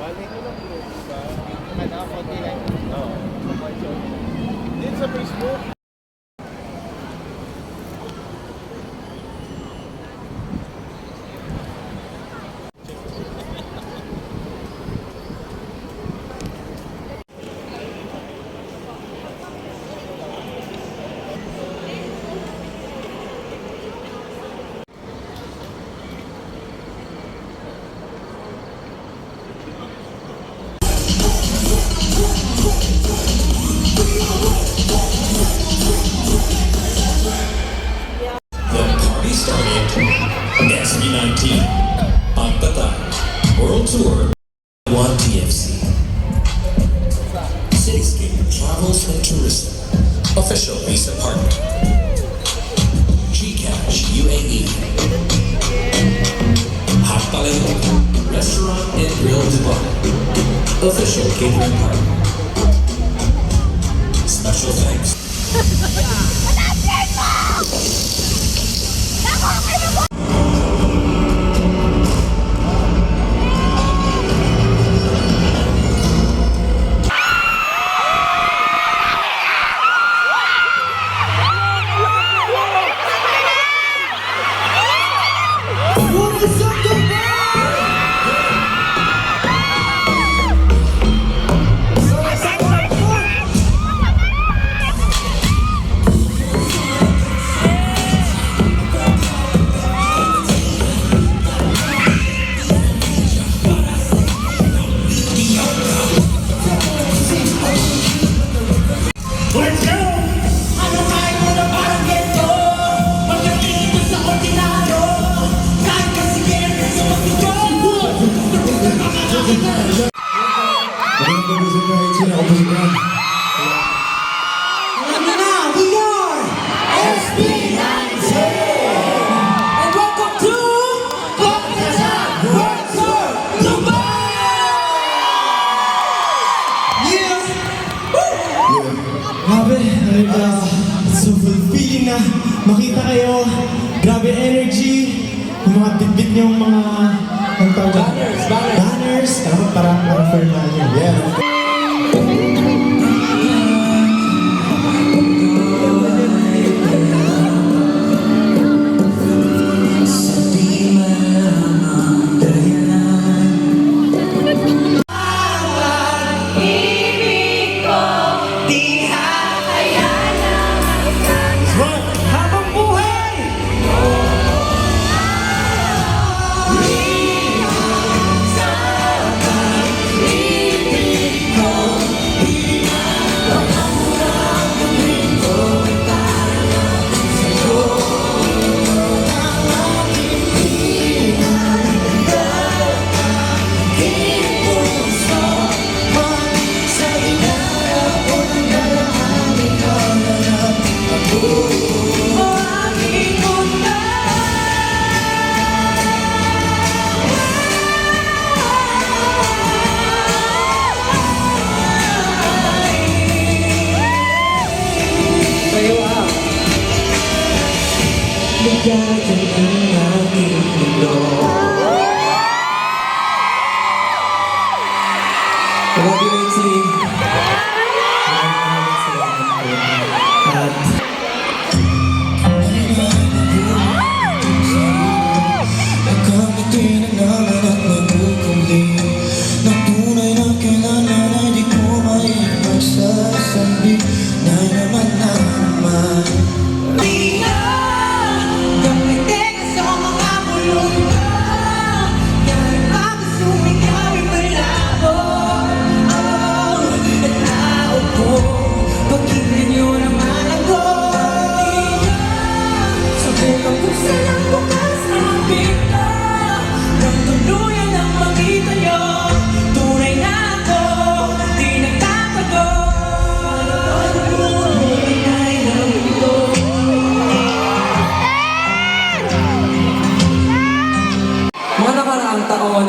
Bali ko lang bro, diba? Nakakonti lang. Oo. Din sa Facebook. SB19 Pagpatay World Tour 1 TFC Cityscape Travels and Tourism Official Visa Partner GCash UAE Haktalento Restaurant and Grill Dubai Official Catering Partner Special thanks So fulfilling na makita kayo. Grabe energy. Yung mga bitbit niyong mga banners. Para firm na yun. Yeah.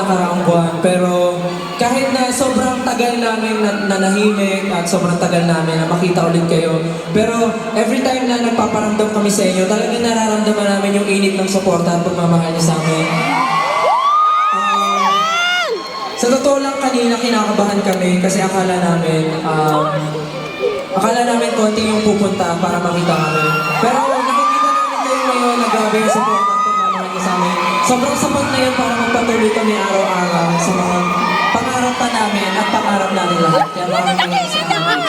nakaraang buwan, pero kahit na sobrang tagal namin nanahimik at sobrang tagal namin na makita ulit kayo, pero every time na nagpaparamdam kami sa inyo, talagang nararamdaman namin yung init ng suporta at pagmamahal niyo sa amin. Sa totoo lang kanina kinakabahan kami kasi akala namin konti yung pupunta para makita kami. Pero nakikita namin kayo ngayon na grabe yung support at pagmamahal niyo sa amin. Sobrang sapat na yun para magpatuloy kami araw-araw sa mga pangarap pa namin at pangarap namin lahat. Kaya maraming salamat.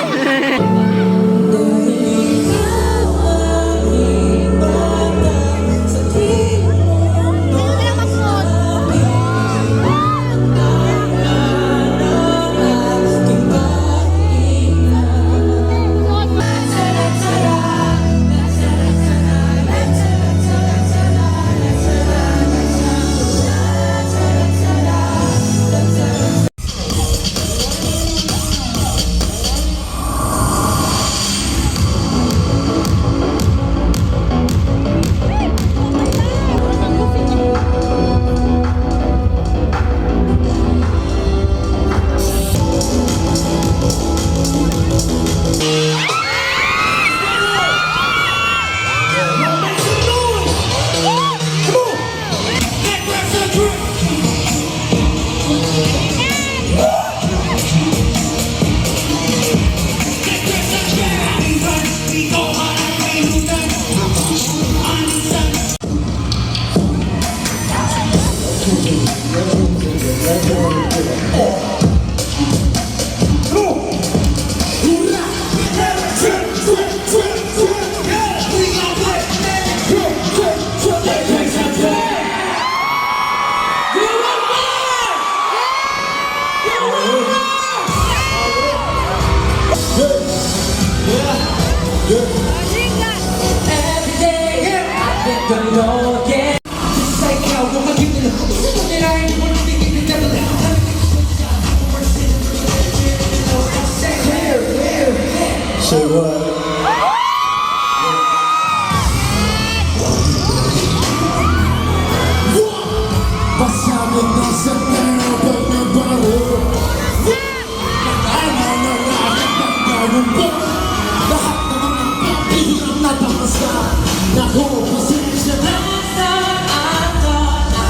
Say what? Pasado na sa pera pag nabago. Ano ba? Lahat naman ng pagpihirap na tapasa. Naku, pasensya na.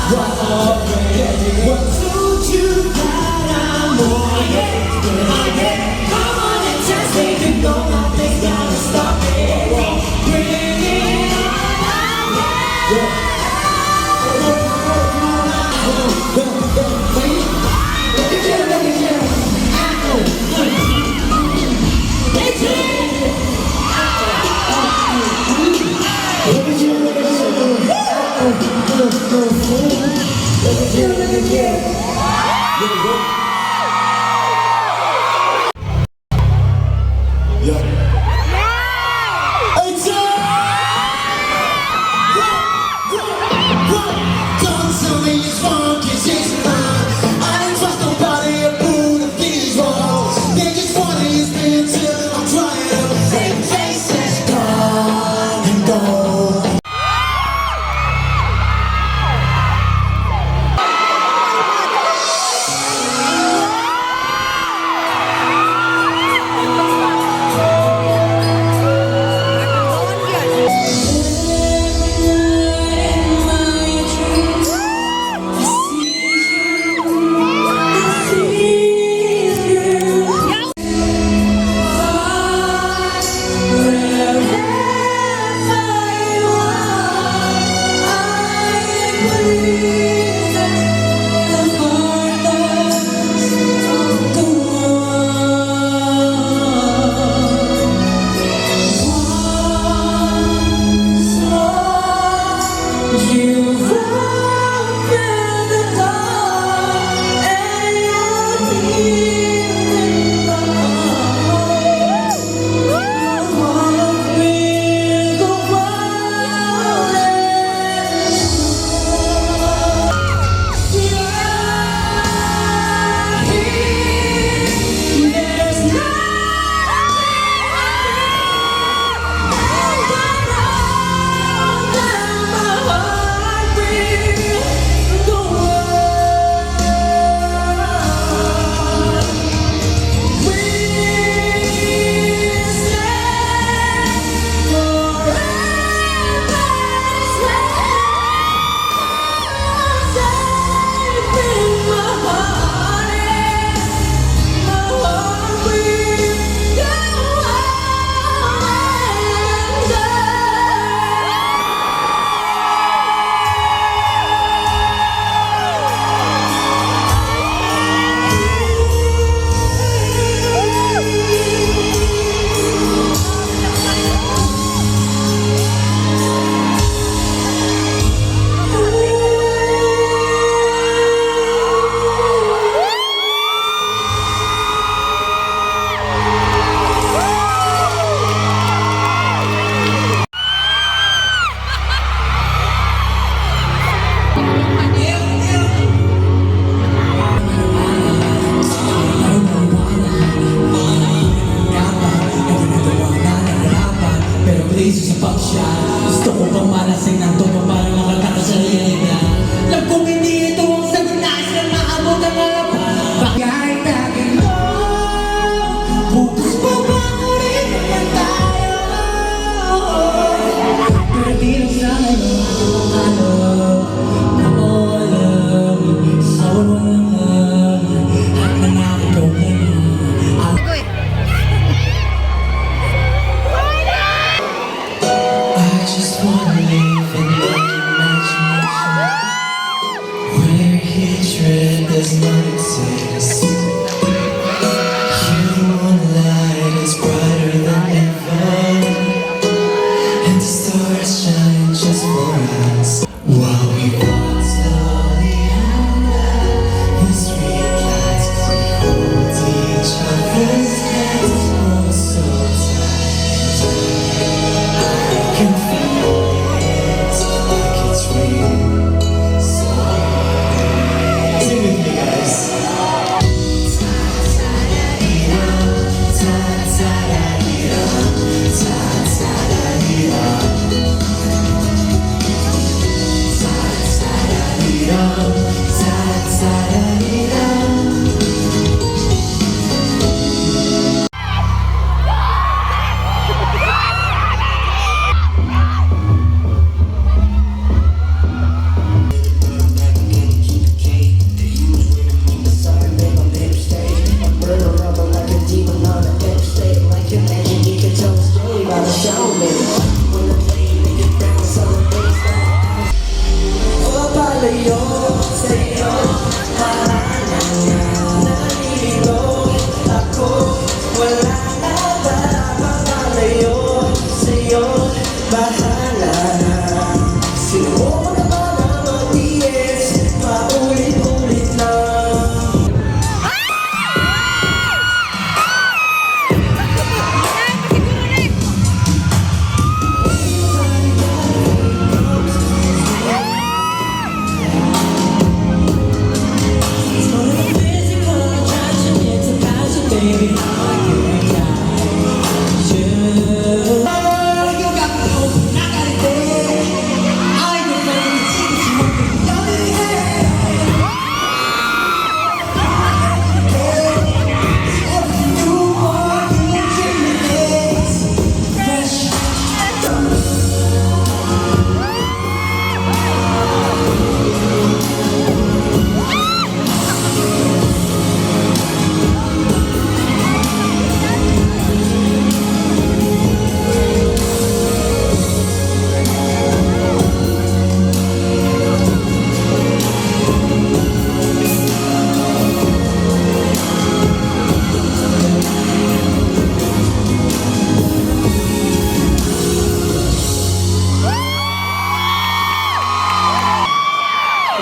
What told you that I'm more? Come on and test me. You know nothing's gonna stop me. Bring it on. Let me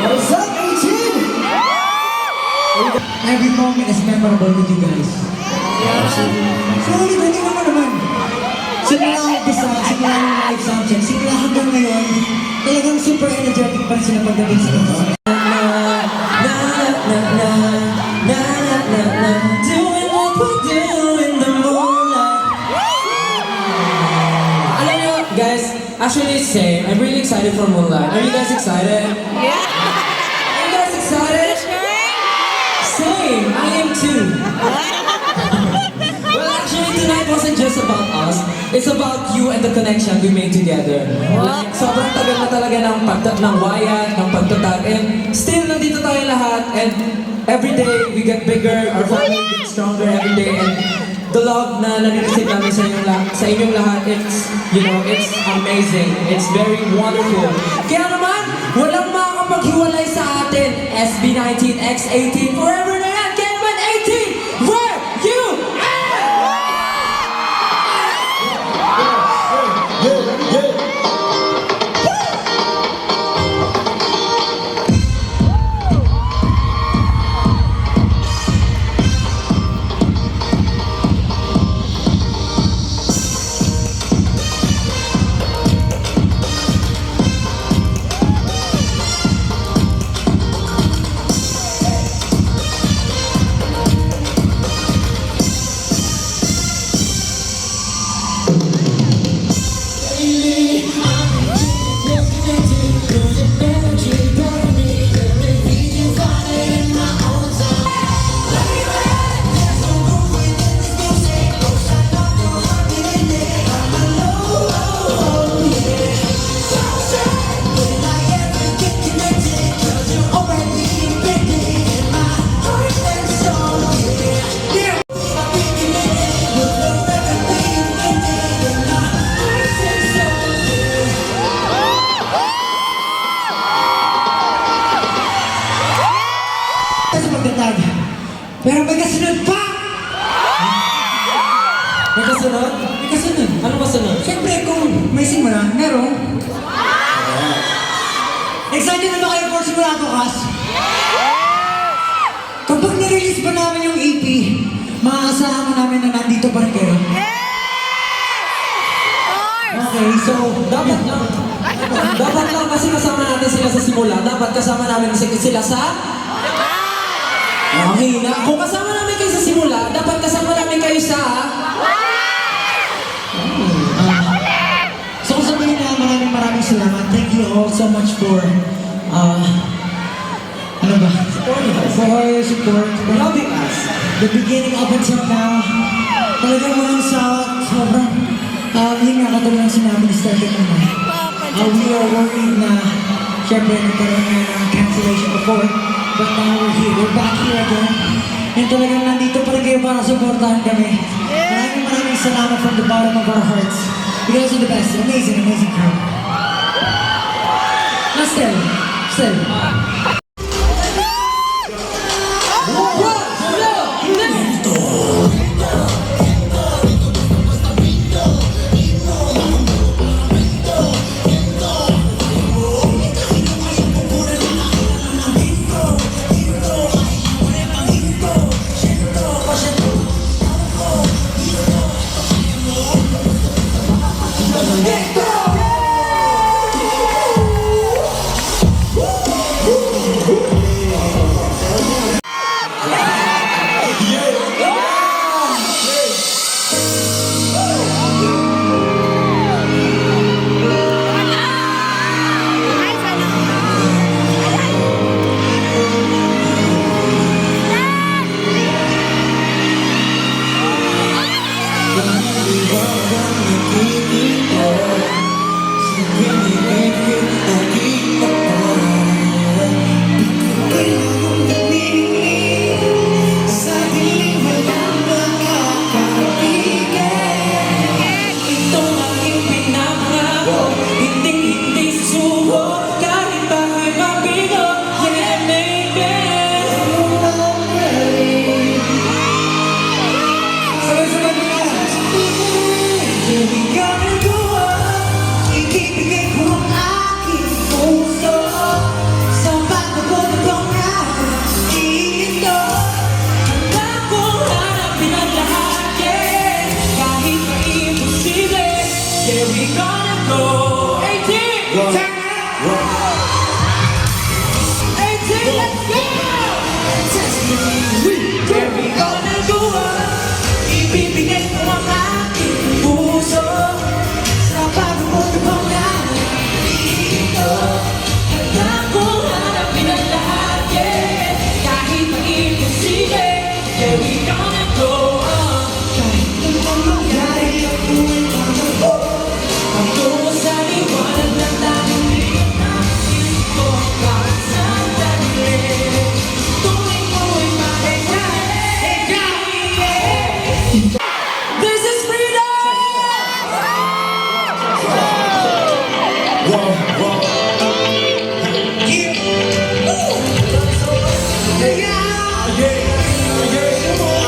What's up, 18? Every moment is memorable with you guys. Sorry, hindi naman. Simula ang umpisa, simula yung live soundcheck, simula hanggang ngayon, talagang super energetic pa rin sila pagdating sa concert. Doing what we do in the moonlight. Alam niyo, guys, actually same. I'm really excited for Moonlight. Are you guys excited? Yeah. Are you guys excited? Same. I am too. Well, actually, tonight wasn't just about us. It's about you and the connection we made together. Like, sobrang tagal na talaga ng wayat, ng pagtatag. And still, nandito tayo lahat. And every day, we get bigger. Our family gets stronger every day. And the love na nare-receive namin sa inyong lahat, it's, you know, it's amazing. It's very wonderful. Kaya naman, walang makakapaghiwalay sa atin. SB19, X18, forever na yan. Kaya naman, 18, where you at? Sa pagtatag. Pero may kasunod pa! May kasunod? May kasunod. Ano kasunod? Siyempre, kung may simula, meron. Excited na ba kayo for simula to, Kas? Kapag nirelease pa namin yung EP, maaasahan mo namin na nandito pa rin kayo. Okay, so, Dapat lang. Dapat lang kasi kasama natin sila sa simula. Dapat kasama namin sila sa... Okay na. Kung kasama namin kayo sa simula, dapat kasama namin kayo sa... so sabihin na maraming salamat. Thank you all so much for, ano ba? for your support. Loving us. The beginning up until now, talagang walang sawa, sobrang, yun nga katulad ng sinabi ni Starter naman. We are worried na, syempre nagkaroon nga ng cancellation before, but now we're back here again. And talagang nandito pa rin kayo para supportahan kami. Maraming salamat from the bottom of our hearts. You guys are the best, amazing crew. Now still.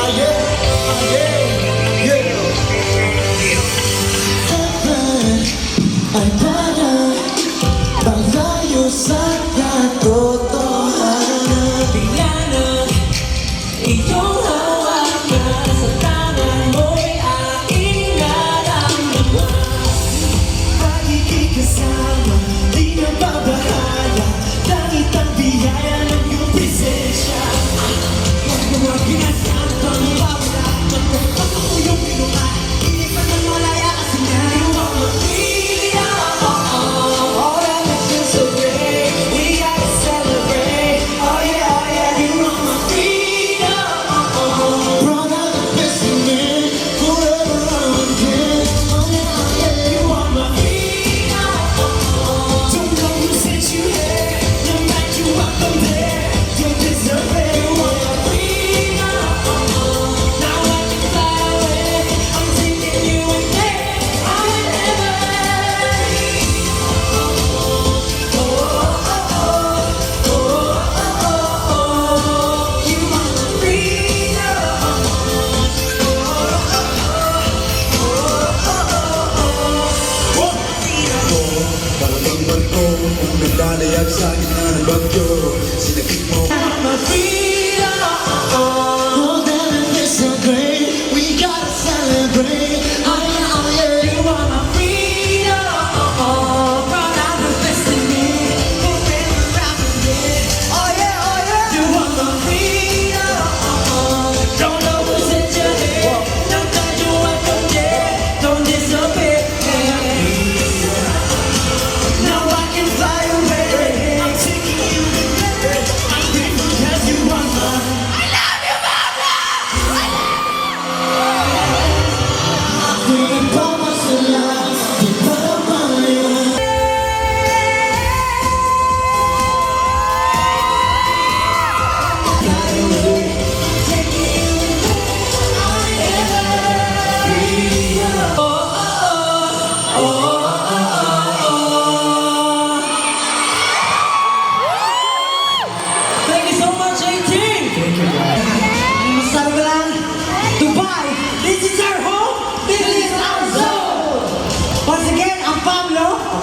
Yeah.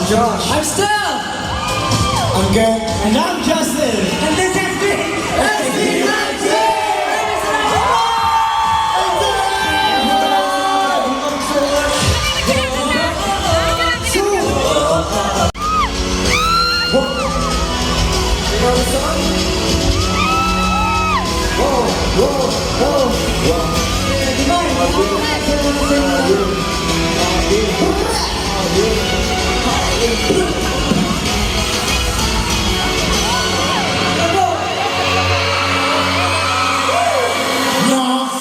Josh. I'm still! I'm Ken. And I'm Justin. And this has been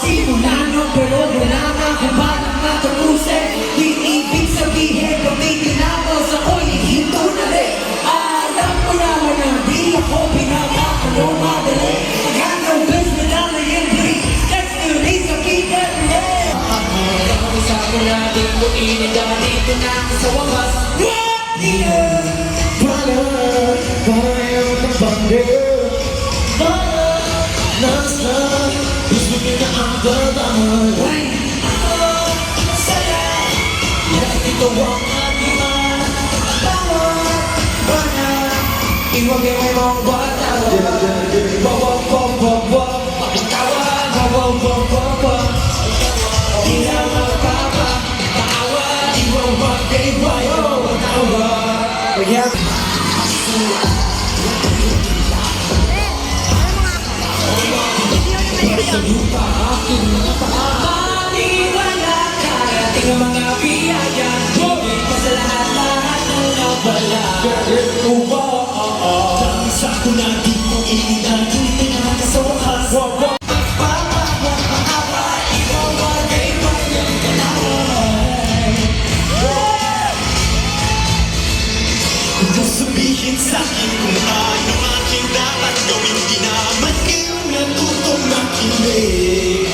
simula nung pero wala na kung paano matapusin. Di ibig sabihin gamitin ako sa ko'y hinto na rin. Alam ko naman na di ako pinapakalo madali. Mag-handle business na lang yung break. That's the reason keep it real. Ang usapan natin kung inidali ko na ako sa wakas. What the hell? Parang ng bandera. Nasa isip na ang damay. Why? Saya. Ito ang ating Iwag yung mga bata. Pakitawan. Di na magpapa. Tawad. Iwag mag-iwag. Maniwala ka. Dating ang mga biyaya. Higit pa sa lahat ng nawala. Sa ko na di mo inidali na sa wakas. Kung sabihin sa'kin kung ano aking dapat gawin, di naman iyong natutong makinig.